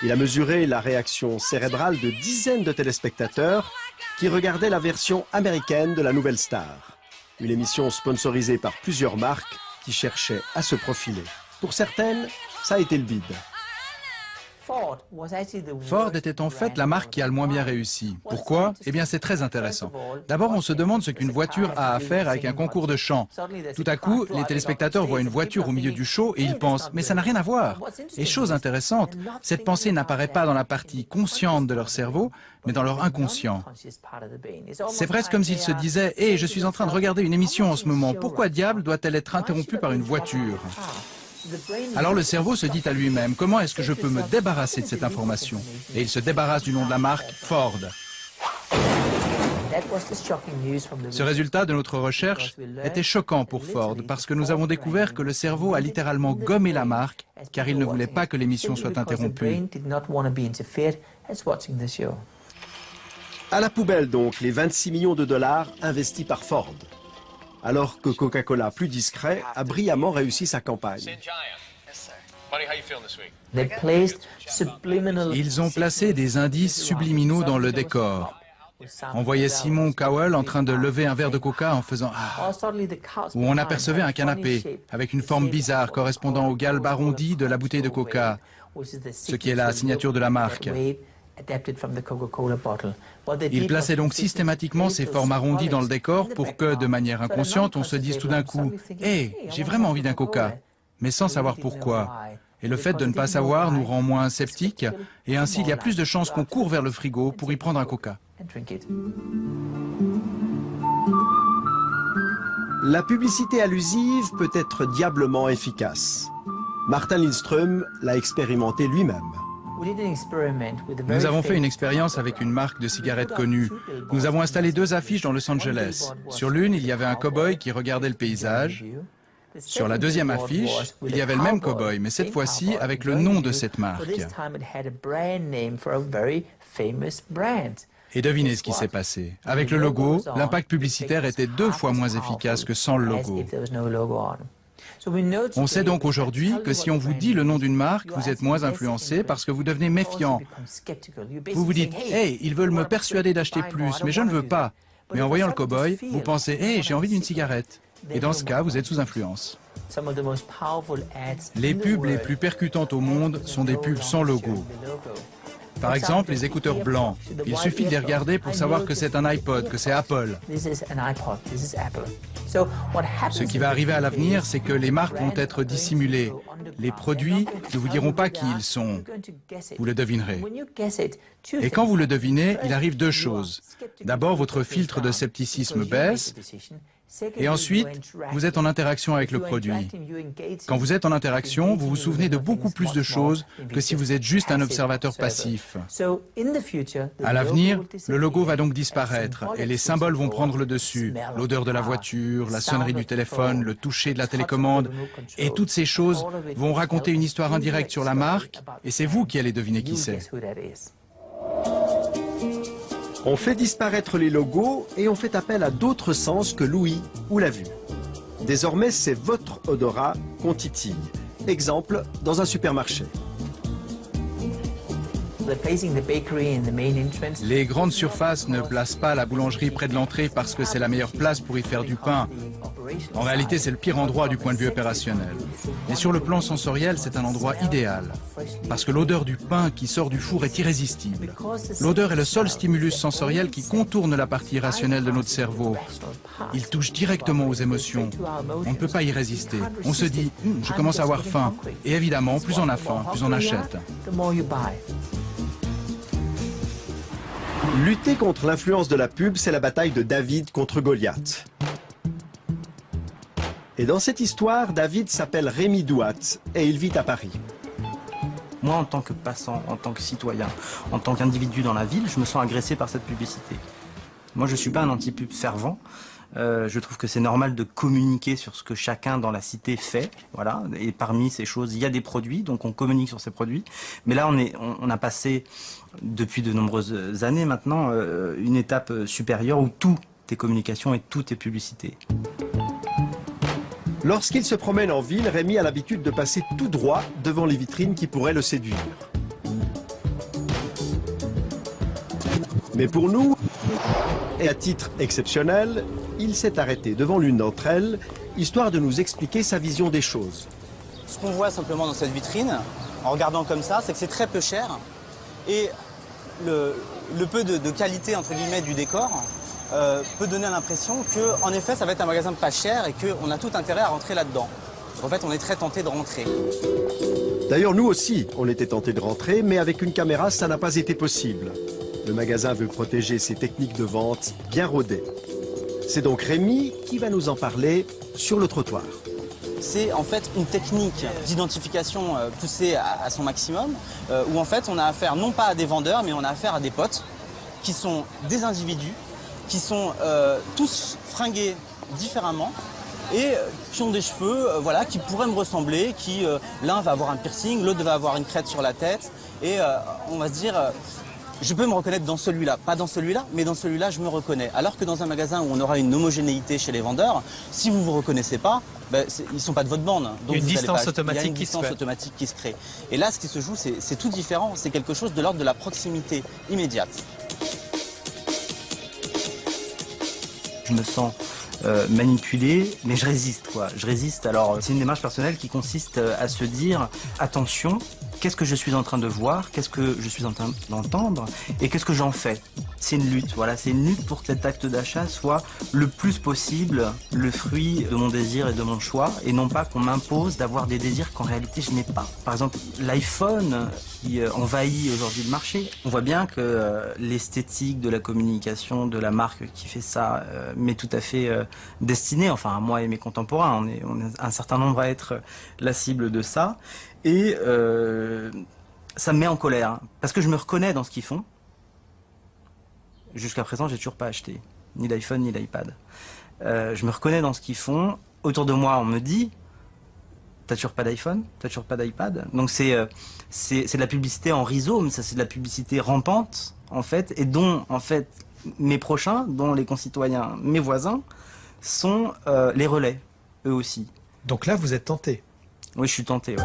Il a mesuré la réaction cérébrale de dizaines de téléspectateurs qui regardaient la version américaine de La Nouvelle Star, une émission sponsorisée par plusieurs marques qui cherchaient à se profiler. Pour certaines, ça a été le bide. Ford était en fait la marque qui a le moins bien réussi. Pourquoi? Eh bien, c'est très intéressant. D'abord, on se demande ce qu'une voiture a à faire avec un concours de chant. Tout à coup, les téléspectateurs voient une voiture au milieu du show et ils pensent « mais ça n'a rien à voir ». Et chose intéressante, cette pensée n'apparaît pas dans la partie consciente de leur cerveau, mais dans leur inconscient. C'est presque comme s'ils se disaient « hé, je suis en train de regarder une émission en ce moment, pourquoi diable doit-elle être interrompue par une voiture ?» Alors le cerveau se dit à lui-même, comment est-ce que je peux me débarrasser de cette information? Et il se débarrasse du nom de la marque, Ford. Ce résultat de notre recherche était choquant pour Ford parce que nous avons découvert que le cerveau a littéralement gommé la marque car il ne voulait pas que l'émission soit interrompue. À la poubelle donc, les 26 millions de dollars investis par Ford. Alors que Coca-Cola, plus discret, a brillamment réussi sa campagne. Ils ont placé des indices subliminaux dans le décor. On voyait Simon Cowell en train de lever un verre de coca en faisant « ah » ou on apercevait un canapé avec une forme bizarre correspondant au galbe arrondi de la bouteille de coca, ce qui est la signature de la marque. Il plaçait donc systématiquement ces formes arrondies dans le décor pour que, de manière inconsciente, on se dise tout d'un coup « Hé, j'ai vraiment envie d'un coca », mais sans savoir pourquoi. Et le fait de ne pas savoir nous rend moins sceptiques, et ainsi il y a plus de chances qu'on court vers le frigo pour y prendre un coca. La publicité allusive peut être diablement efficace. Martin Lindström l'a expérimenté lui-même. Nous avons fait une expérience avec une marque de cigarettes connue. Nous avons installé 2 affiches dans Los Angeles. Sur l'une, il y avait un cow-boy qui regardait le paysage. Sur la deuxième affiche, il y avait le même cow-boy, mais cette fois-ci avec le nom de cette marque. Et devinez ce qui s'est passé. Avec le logo, l'impact publicitaire était 2 fois moins efficace que sans le logo. On sait donc aujourd'hui que si on vous dit le nom d'une marque, vous êtes moins influencé parce que vous devenez méfiant. Vous vous dites « Hey, ils veulent me persuader d'acheter plus, mais je ne veux pas ». Mais en voyant le cow-boy, vous pensez « Hey, j'ai envie d'une cigarette ». Et dans ce cas, vous êtes sous influence. Les pubs les plus percutantes au monde sont des pubs sans logo. Par exemple, les écouteurs blancs. Il suffit de les regarder pour savoir que c'est un iPod, que c'est Apple. Ce qui va arriver à l'avenir, c'est que les marques vont être dissimulées. Les produits ne vous diront pas qui ils sont. Vous le devinerez. Et quand vous le devinez, il arrive 2 choses. D'abord, votre filtre de scepticisme baisse. Et ensuite, vous êtes en interaction avec le produit. Quand vous êtes en interaction, vous vous souvenez de beaucoup plus de choses que si vous êtes juste un observateur passif. À l'avenir, le logo va donc disparaître et les symboles vont prendre le dessus. L'odeur de la voiture, la sonnerie du téléphone, le toucher de la télécommande. Et toutes ces choses vont raconter une histoire indirecte sur la marque et c'est vous qui allez deviner qui c'est. On fait disparaître les logos et on fait appel à d'autres sens que l'ouïe ou la vue. Désormais, c'est votre odorat qu'on titille. Exemple, dans un supermarché. Les grandes surfaces ne placent pas la boulangerie près de l'entrée parce que c'est la meilleure place pour y faire du pain. En réalité, c'est le pire endroit du point de vue opérationnel. Mais sur le plan sensoriel, c'est un endroit idéal. Parce que l'odeur du pain qui sort du four est irrésistible. L'odeur est le seul stimulus sensoriel qui contourne la partie irrationnelle de notre cerveau. Il touche directement aux émotions. On ne peut pas y résister. On se dit « je commence à avoir faim ». Et évidemment, plus on a faim, plus on achète. Lutter contre l'influence de la pub, c'est la bataille de David contre Goliath. Et dans cette histoire, David s'appelle Rémi Douat et il vit à Paris. Moi, en tant que passant, en tant que citoyen, en tant qu'individu dans la ville, je me sens agressé par cette publicité. Moi, je ne suis pas un anti-pub fervent. Je trouve que c'est normal de communiquer sur ce que chacun dans la cité fait. Voilà. Et parmi ces choses, il y a des produits, donc on communique sur ces produits. Mais là, on a passé, depuis de nombreuses années maintenant, une étape supérieure où tout est communication et tout est publicité. Lorsqu'il se promène en ville, Rémi a l'habitude de passer tout droit devant les vitrines qui pourraient le séduire. Mais pour nous, et à titre exceptionnel, il s'est arrêté devant l'une d'entre elles, histoire de nous expliquer sa vision des choses. Ce qu'on voit simplement dans cette vitrine, en regardant comme ça, c'est que c'est très peu cher. Et le peu de qualité, entre guillemets, du décor peut donner l'impression qu'en effet, ça va être un magasin pas cher et qu'on a tout intérêt à rentrer là-dedans. En fait, on est très tenté de rentrer. D'ailleurs, nous aussi, on était tentés de rentrer, mais avec une caméra, ça n'a pas été possible. Le magasin veut protéger ses techniques de vente bien rodées. C'est donc Rémi qui va nous en parler sur le trottoir. C'est en fait une technique d'identification poussée à son maximum, où en fait on a affaire non pas à des vendeurs, mais on a affaire à des potes qui sont des individus, qui sont tous fringués différemment et qui ont des cheveux voilà, qui pourraient me ressembler, qui l'un va avoir un piercing, l'autre va avoir une crête sur la tête et on va se dire je peux me reconnaître dans celui-là, pas dans celui-là, mais dans celui-là je me reconnais. Alors que dans un magasin où on aura une homogénéité chez les vendeurs, si vous ne vous reconnaissez pas, ben, ils ne sont pas de votre bande. Donc il y a une distance automatique, il y a une distance automatique qui se crée. Et là, ce qui se joue, c'est tout différent. C'est quelque chose de l'ordre de la proximité immédiate. Je me sens manipulé, mais je résiste, quoi. Je résiste. Alors, c'est une démarche personnelle qui consiste à se dire, attention, qu'est-ce que je suis en train de voir, qu'est-ce que je suis en train d'entendre, et qu'est-ce que j'en fais. C'est une lutte, voilà, c'est une lutte pour que cet acte d'achat soit le plus possible le fruit de mon désir et de mon choix, et non pas qu'on m'impose d'avoir des désirs qu'en réalité je n'ai pas. Par exemple, l'iPhone qui envahit aujourd'hui le marché. On voit bien que l'esthétique de la communication de la marque qui fait ça m'est tout à fait destinée, enfin à moi et mes contemporains, on est un certain nombre à être la cible de ça. Et ça me met en colère, hein, parce que je me reconnais dans ce qu'ils font. Jusqu'à présent, j'ai toujours pas acheté, ni d'iPhone, ni d'iPad. Je me reconnais dans ce qu'ils font. Autour de moi, on me dit, t'as toujours pas d'iPhone, t'as toujours pas d'iPad. Donc c'est de la publicité en rhizome, ça c'est de la publicité rampante, en fait, et dont, en fait, mes prochains, dont les concitoyens, mes voisins, sont les relais, eux aussi. Donc là, vous êtes tenté? Oui, je suis tenté, ouais.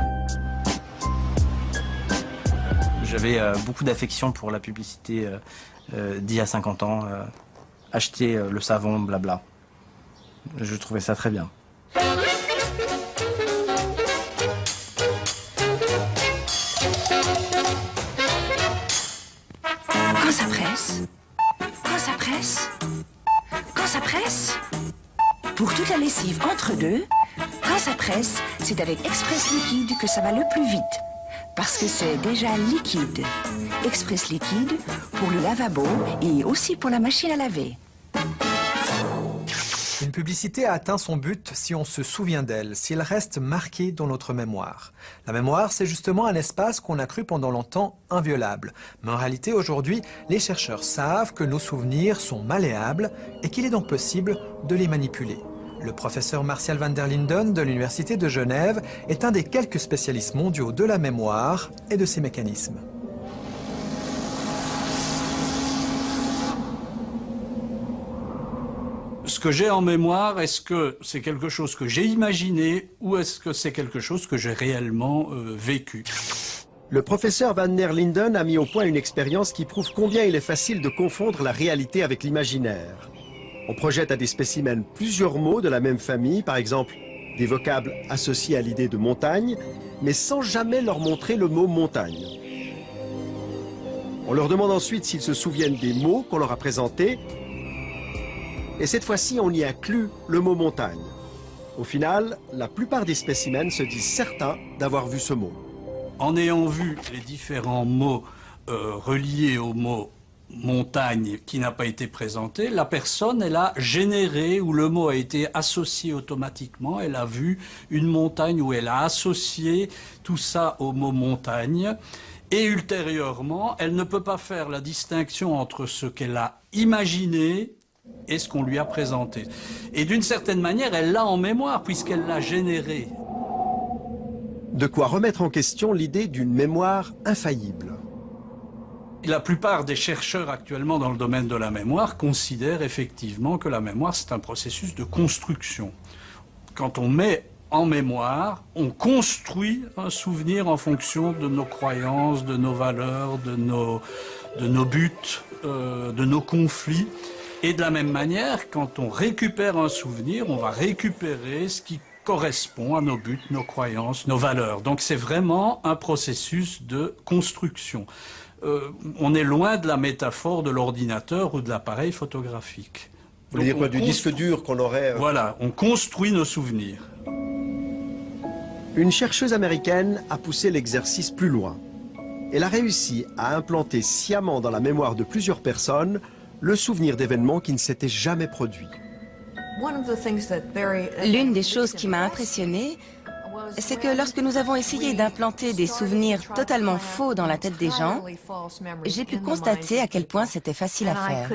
J'avais beaucoup d'affection pour la publicité d'il y a 50 ans. Acheter le savon, blabla. Je trouvais ça très bien. Quand ça presse, quand ça presse, quand ça presse, pour toute la lessive entre deux, quand ça presse, c'est avec Express Liquide que ça va le plus vite. Parce que c'est déjà liquide. Express Liquide pour le lavabo et aussi pour la machine à laver. Une publicité a atteint son but si on se souvient d'elle, si elle reste marquée dans notre mémoire. La mémoire, c'est justement un espace qu'on a cru pendant longtemps inviolable. Mais en réalité, aujourd'hui, les chercheurs savent que nos souvenirs sont malléables et qu'il est donc possible de les manipuler. Le professeur Martial van der Linden de l'Université de Genève est un des quelques spécialistes mondiaux de la mémoire et de ses mécanismes. Ce que j'ai en mémoire, est-ce que c'est quelque chose que j'ai imaginé ou est-ce que c'est quelque chose que j'ai réellement vécu? Le professeur van der Linden a mis au point une expérience qui prouve combien il est facile de confondre la réalité avec l'imaginaire. On projette à des spécimens plusieurs mots de la même famille, par exemple des vocables associés à l'idée de montagne, mais sans jamais leur montrer le mot montagne. On leur demande ensuite s'ils se souviennent des mots qu'on leur a présentés, et cette fois-ci on y inclut le mot montagne. Au final, la plupart des spécimens se disent certains d'avoir vu ce mot. En ayant vu les différents mots reliés au mot montagne qui n'a pas été présentée, la personne, elle a généré, ou le mot a été associé automatiquement, elle a vu une montagne où elle a associé tout ça au mot montagne, et ultérieurement, elle ne peut pas faire la distinction entre ce qu'elle a imaginé et ce qu'on lui a présenté. Et d'une certaine manière, elle l'a en mémoire, puisqu'elle l'a généré. De quoi remettre en question l'idée d'une mémoire infaillible. La plupart des chercheurs actuellement dans le domaine de la mémoire considèrent effectivement que la mémoire, c'est un processus de construction. Quand on met en mémoire, on construit un souvenir en fonction de nos croyances, de nos valeurs, de nos buts, de nos conflits. Et de la même manière, quand on récupère un souvenir, on va récupérer ce qui correspond à nos buts, nos croyances, nos valeurs. Donc c'est vraiment un processus de construction. On est loin de la métaphore de l'ordinateur ou de l'appareil photographique. Vous voulez dire quoi, du disque dur qu'on aurait... Voilà, on construit nos souvenirs. Une chercheuse américaine a poussé l'exercice plus loin. Elle a réussi à implanter sciemment dans la mémoire de plusieurs personnes le souvenir d'événements qui ne s'étaient jamais produits. L'une des choses qui m'a impressionnée, c'est que lorsque nous avons essayé d'implanter des souvenirs totalement faux dans la tête des gens, j'ai pu constater à quel point c'était facile à faire.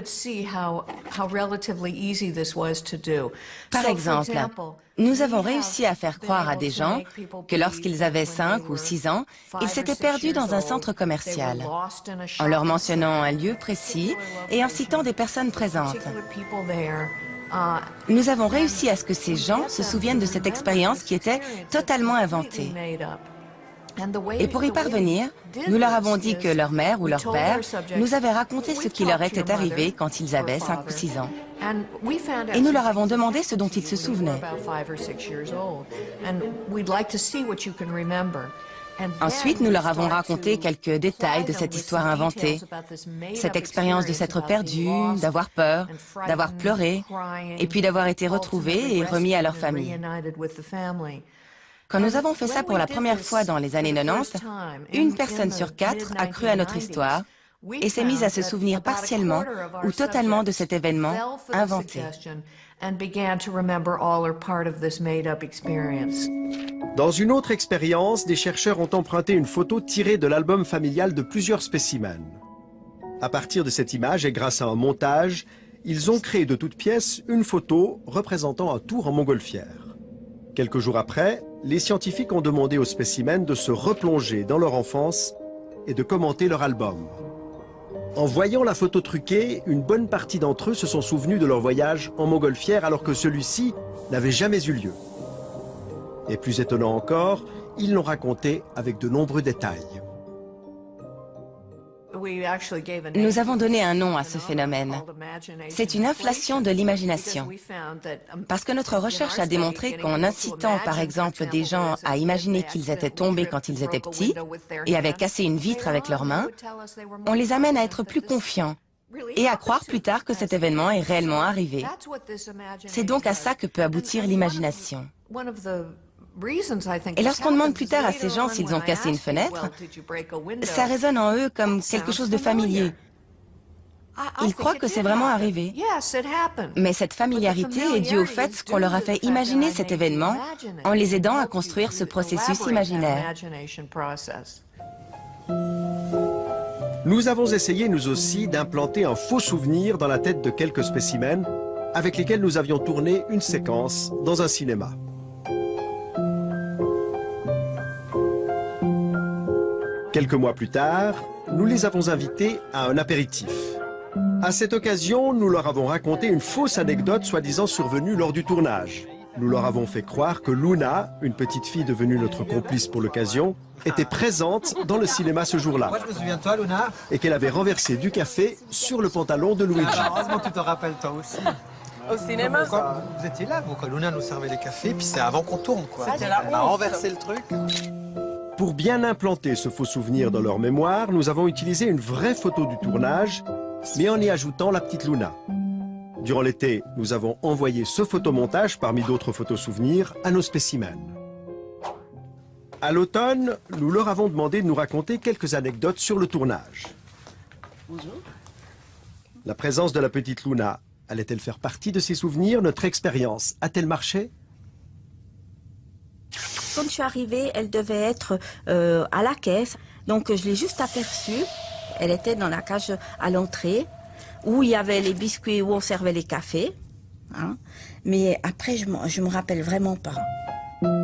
Par exemple, nous avons réussi à faire croire à des gens que lorsqu'ils avaient 5 ou 6 ans, ils s'étaient perdus dans un centre commercial, en leur mentionnant un lieu précis et en citant des personnes présentes. Nous avons réussi à ce que ces gens se souviennent de cette expérience qui était totalement inventée. Et pour y parvenir, nous leur avons dit que leur mère ou leur père nous avait raconté ce qui leur était arrivé quand ils avaient 5 ou 6 ans. Et nous leur avons demandé ce dont ils se souvenaient. Ensuite, nous leur avons raconté quelques détails de cette histoire inventée, cette expérience de s'être perdu, d'avoir peur, d'avoir pleuré, et puis d'avoir été retrouvés et remis à leur famille. Quand nous avons fait ça pour la première fois dans les années 90, une personne sur 4 a cru à notre histoire et s'est mise à se souvenir partiellement ou totalement de cet événement inventé. Dans une autre expérience, des chercheurs ont emprunté une photo tirée de l'album familial de plusieurs spécimens. À partir de cette image et grâce à un montage, ils ont créé de toutes pièces une photo représentant un tour en montgolfière. Quelques jours après, les scientifiques ont demandé aux spécimens de se replonger dans leur enfance et de commenter leur album. En voyant la photo truquée, une bonne partie d'entre eux se sont souvenus de leur voyage en montgolfière alors que celui-ci n'avait jamais eu lieu. Et plus étonnant encore, ils l'ont raconté avec de nombreux détails. Nous avons donné un nom à ce phénomène. C'est une inflation de l'imagination. Parce que notre recherche a démontré qu'en incitant par exemple des gens à imaginer qu'ils étaient tombés quand ils étaient petits et avaient cassé une vitre avec leurs mains, on les amène à être plus confiants et à croire plus tard que cet événement est réellement arrivé. C'est donc à ça que peut aboutir l'imagination. Et lorsqu'on demande plus tard à ces gens s'ils ont cassé une fenêtre, ça résonne en eux comme quelque chose de familier. Ils croient que c'est vraiment arrivé. Mais cette familiarité est due au fait qu'on leur a fait imaginer cet événement en les aidant à construire ce processus imaginaire. Nous avons essayé, nous aussi, d'implanter un faux souvenir dans la tête de quelques spécimens avec lesquels nous avions tourné une séquence dans un cinéma. Quelques mois plus tard, nous les avons invités à un apéritif. À cette occasion, nous leur avons raconté une fausse anecdote soi-disant survenue lors du tournage. Nous leur avons fait croire que Luna, une petite fille devenue notre complice pour l'occasion, était présente dans le cinéma ce jour-là. Moi, je me souviens de toi, Luna. Et qu'elle avait renversé du café sur le pantalon de Luigi. Heureusement que tu te rappelles toi aussi. Au cinéma, vous étiez là, vous, quand Luna nous servait des cafés, puis c'est avant qu'on tourne, quoi. Elle a renversé le truc. Pour bien implanter ce faux souvenir dans leur mémoire, nous avons utilisé une vraie photo du tournage, mais en y ajoutant la petite Luna. Durant l'été, nous avons envoyé ce photomontage, parmi d'autres photos souvenirs, à nos spécimens. À l'automne, nous leur avons demandé de nous raconter quelques anecdotes sur le tournage. Bonjour. La présence de la petite Luna allait-elle faire partie de ses souvenirs? Notre expérience a-t-elle marché? Quand je suis arrivée, elle devait être à la caisse. Donc je l'ai juste aperçue. Elle était dans la cage à l'entrée, où il y avait les biscuits, où on servait les cafés. Hein. Mais après, je me rappelle vraiment pas.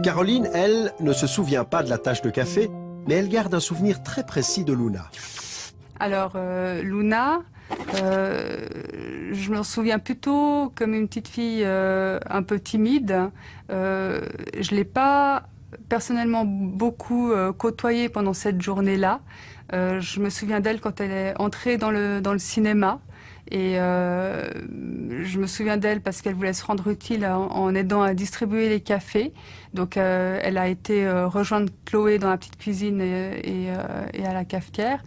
Caroline, elle, ne se souvient pas de la tache de café, mais elle garde un souvenir très précis de Luna. Alors, Luna, je me souviens plutôt comme une petite fille un peu timide. Je l'ai pas personnellement beaucoup côtoyée pendant cette journée-là. Je me souviens d'elle quand elle est entrée dans le cinéma. Et je me souviens d'elle parce qu'elle voulait se rendre utile en aidant à distribuer les cafés. Donc elle a été rejoindre Chloé dans la petite cuisine et à la cafetière.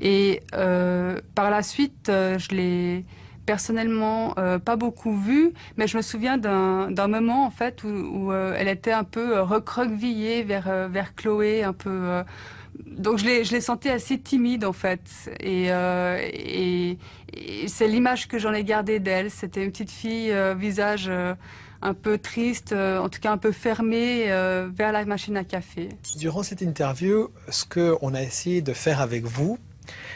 Et par la suite, je l'ai personnellement pas beaucoup vue, mais je me souviens d'un moment en fait où elle était un peu recroquevillée vers Chloé, un peu... Donc je l'ai sentie assez timide en fait, et c'est l'image que j'en ai gardée d'elle. C'était une petite fille, visage un peu triste, en tout cas un peu fermé vers la machine à café. Durant cette interview, ce qu'on a essayé de faire avec vous,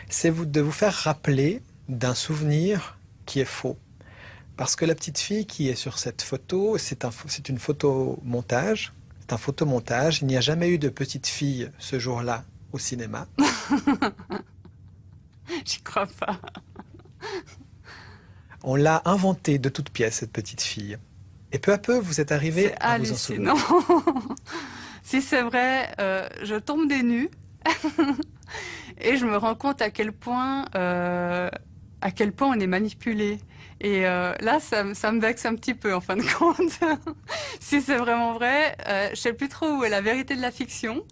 c'est de vous faire rappeler d'un souvenir qui est faux. Parce que la petite fille qui est sur cette photo, c'est une photomontage. C'est un photomontage. Il n'y a jamais eu de petite fille ce jour-là au cinéma. J'y crois pas. On l'a inventée de toutes pièces, cette petite fille. Et peu à peu, vous êtes arrivé à vous en souvenir. C'est hallucinant. Si c'est vrai, je tombe des nues et je me rends compte à quel point on est manipulé. Et là, ça me vexe un petit peu, en fin de compte. Si c'est vraiment vrai, je sais plus trop où est la vérité de la fiction.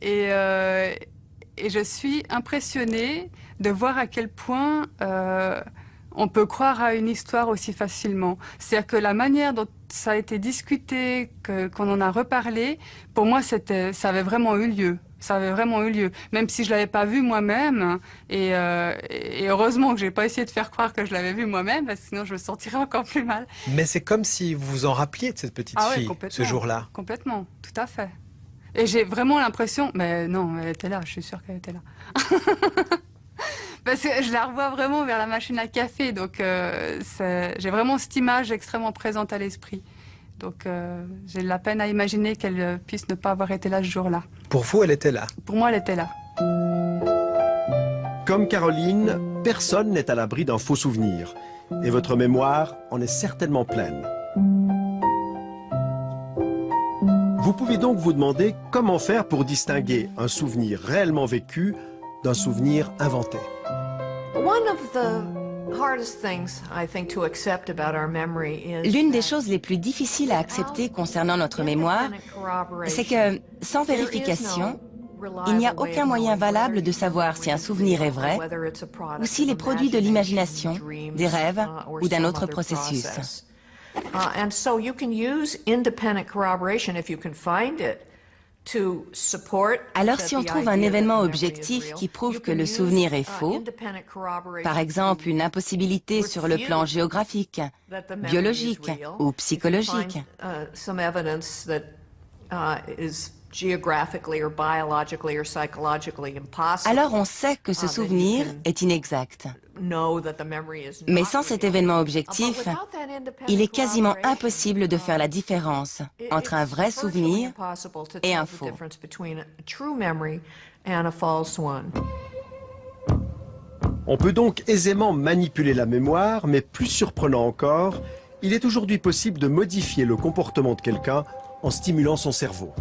Et je suis impressionnée de voir à quel point on peut croire à une histoire aussi facilement. C'est-à-dire que la manière dont ça a été discuté, qu'on en a reparlé, pour moi, ça avait vraiment eu lieu. Ça avait vraiment eu lieu, même si je l'avais pas vu moi-même. Et heureusement que j'ai pas essayé de faire croire que je l'avais vu moi-même, parce que sinon je me sentirais encore plus mal. Mais c'est comme si vous vous en rappeliez de cette petite fille ce jour-là. Complètement, tout à fait. Et j'ai vraiment l'impression, mais non, elle était là, je suis sûre qu'elle était là. Parce que je la revois vraiment vers la machine à café, donc j'ai vraiment cette image extrêmement présente à l'esprit. Donc j'ai de la peine à imaginer qu'elle puisse ne pas avoir été là ce jour-là. Pour vous, elle était là? Pour moi, elle était là. Comme Caroline, personne n'est à l'abri d'un faux souvenir. Et votre mémoire en est certainement pleine. Vous pouvez donc vous demander comment faire pour distinguer un souvenir réellement vécu d'un souvenir inventé. L'une des choses les plus difficiles à accepter concernant notre mémoire, c'est que, sans vérification, il n'y a aucun moyen valable de savoir si un souvenir est vrai ou s'il est produit de l'imagination, des rêves ou d'un autre processus. Alors si on trouve un événement objectif qui prouve que le souvenir est faux, par exemple une impossibilité sur le plan géographique, biologique ou psychologique, alors on sait que ce souvenir est inexact. Mais sans cet événement objectif, il est quasiment impossible de faire la différence entre un vrai souvenir et un faux. On peut donc aisément manipuler la mémoire, mais plus surprenant encore, il est aujourd'hui possible de modifier le comportement de quelqu'un en stimulant son cerveau.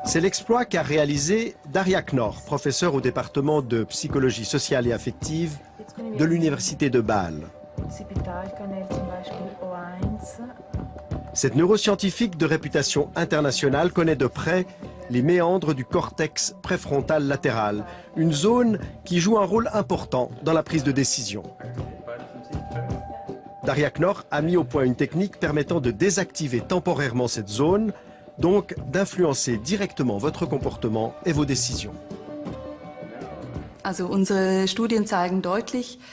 C'est l'exploit qu'a réalisé Daria Knorr, professeure au département de psychologie sociale et affective de l'université de Bâle. Cette neuroscientifique de réputation internationale connaît de près les méandres du cortex préfrontal latéral, une zone qui joue un rôle important dans la prise de décision. Daria Knorr a mis au point une technique permettant de désactiver temporairement cette zone, donc d'influencer directement votre comportement et vos décisions.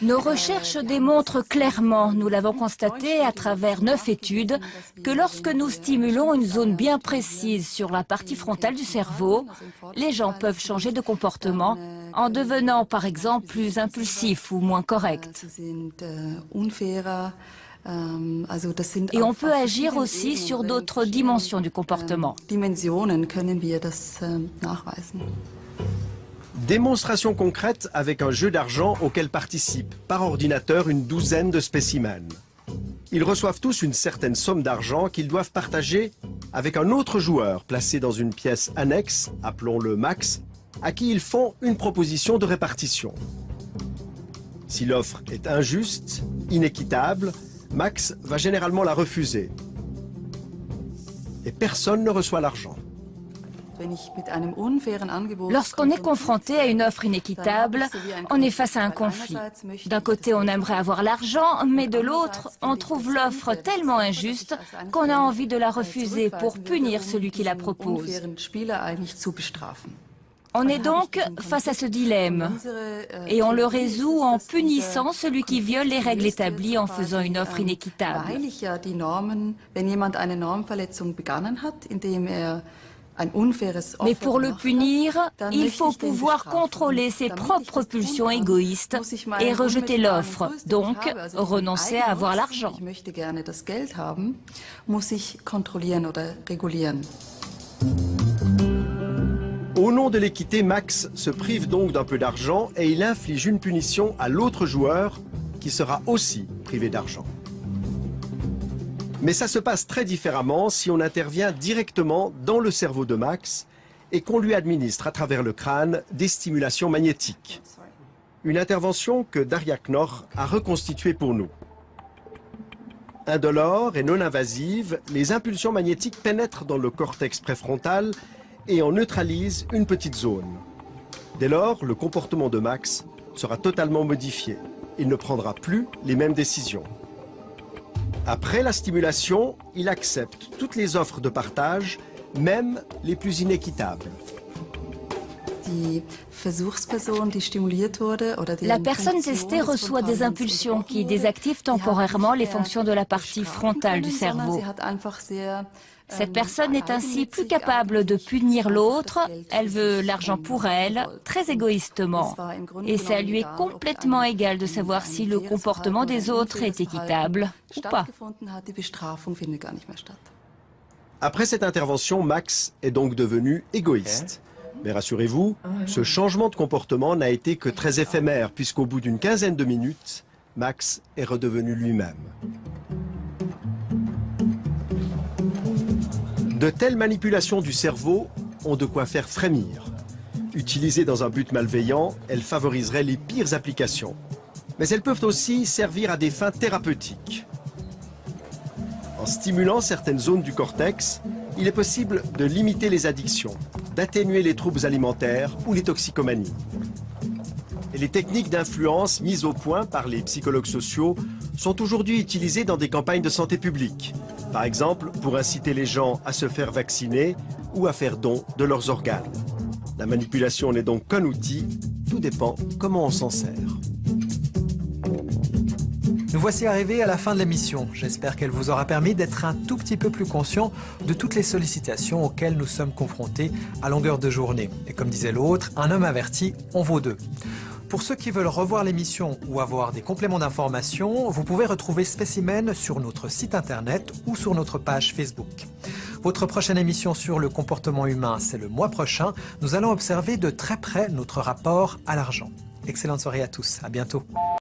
Nos recherches démontrent clairement, nous l'avons constaté à travers 9 études, que lorsque nous stimulons une zone bien précise sur la partie frontale du cerveau, les gens peuvent changer de comportement en devenant par exemple plus impulsifs ou moins corrects. Et on peut agir aussi sur d'autres dimensions du comportement. Démonstration concrète avec un jeu d'argent auquel participent par ordinateur une douzaine de spécimens. Ils reçoivent tous une certaine somme d'argent qu'ils doivent partager avec un autre joueur placé dans une pièce annexe, appelons-le Max, à qui ils font une proposition de répartition. Si l'offre est injuste, inéquitable, Max va généralement la refuser. Et personne ne reçoit l'argent. Lorsqu'on est confronté à une offre inéquitable, on est face à un conflit. D'un côté, on aimerait avoir l'argent, mais de l'autre, on trouve l'offre tellement injuste qu'on a envie de la refuser pour punir celui qui la propose. On est donc face à ce dilemme et on le résout en punissant celui qui viole les règles établies en faisant une offre inéquitable. Mais pour le punir, il faut pouvoir contrôler ses propres pulsions égoïstes et rejeter l'offre, donc renoncer à avoir l'argent. Au nom de l'équité, Max se prive donc d'un peu d'argent et il inflige une punition à l'autre joueur qui sera aussi privé d'argent. Mais ça se passe très différemment si on intervient directement dans le cerveau de Max et qu'on lui administre à travers le crâne des stimulations magnétiques. Une intervention que Daria Knorr a reconstituée pour nous. Indolore et non invasive, les impulsions magnétiques pénètrent dans le cortex préfrontal et en neutralisent une petite zone. Dès lors, le comportement de Max sera totalement modifié. Il ne prendra plus les mêmes décisions. Après la stimulation, il accepte toutes les offres de partage, même les plus inéquitables. La personne testée reçoit des impulsions qui désactivent temporairement les fonctions de la partie frontale du cerveau. Cette personne est ainsi plus capable de punir l'autre, elle veut l'argent pour elle, très égoïstement. Et ça lui est complètement égal de savoir si le comportement des autres est équitable ou pas. Après cette intervention, Max est donc devenu égoïste. Mais rassurez-vous, ce changement de comportement n'a été que très éphémère, puisqu'au bout d'une quinzaine de minutes, Max est redevenu lui-même. De telles manipulations du cerveau ont de quoi faire frémir. Utilisées dans un but malveillant, elles favoriseraient les pires applications. Mais elles peuvent aussi servir à des fins thérapeutiques. En stimulant certaines zones du cortex, il est possible de limiter les addictions, d'atténuer les troubles alimentaires ou les toxicomanies. Et les techniques d'influence mises au point par les psychologues sociaux sont aujourd'hui utilisées dans des campagnes de santé publique. Par exemple, pour inciter les gens à se faire vacciner ou à faire don de leurs organes. La manipulation n'est donc qu'un outil, tout dépend comment on s'en sert. Nous voici arrivés à la fin de l'émission. J'espère qu'elle vous aura permis d'être un tout petit peu plus conscient de toutes les sollicitations auxquelles nous sommes confrontés à longueur de journée. Et comme disait l'autre, un homme averti en vaut deux. Pour ceux qui veulent revoir l'émission ou avoir des compléments d'information, vous pouvez retrouver Spécimen sur notre site internet ou sur notre page Facebook. Votre prochaine émission sur le comportement humain, c'est le mois prochain. Nous allons observer de très près notre rapport à l'argent. Excellente soirée à tous, à bientôt.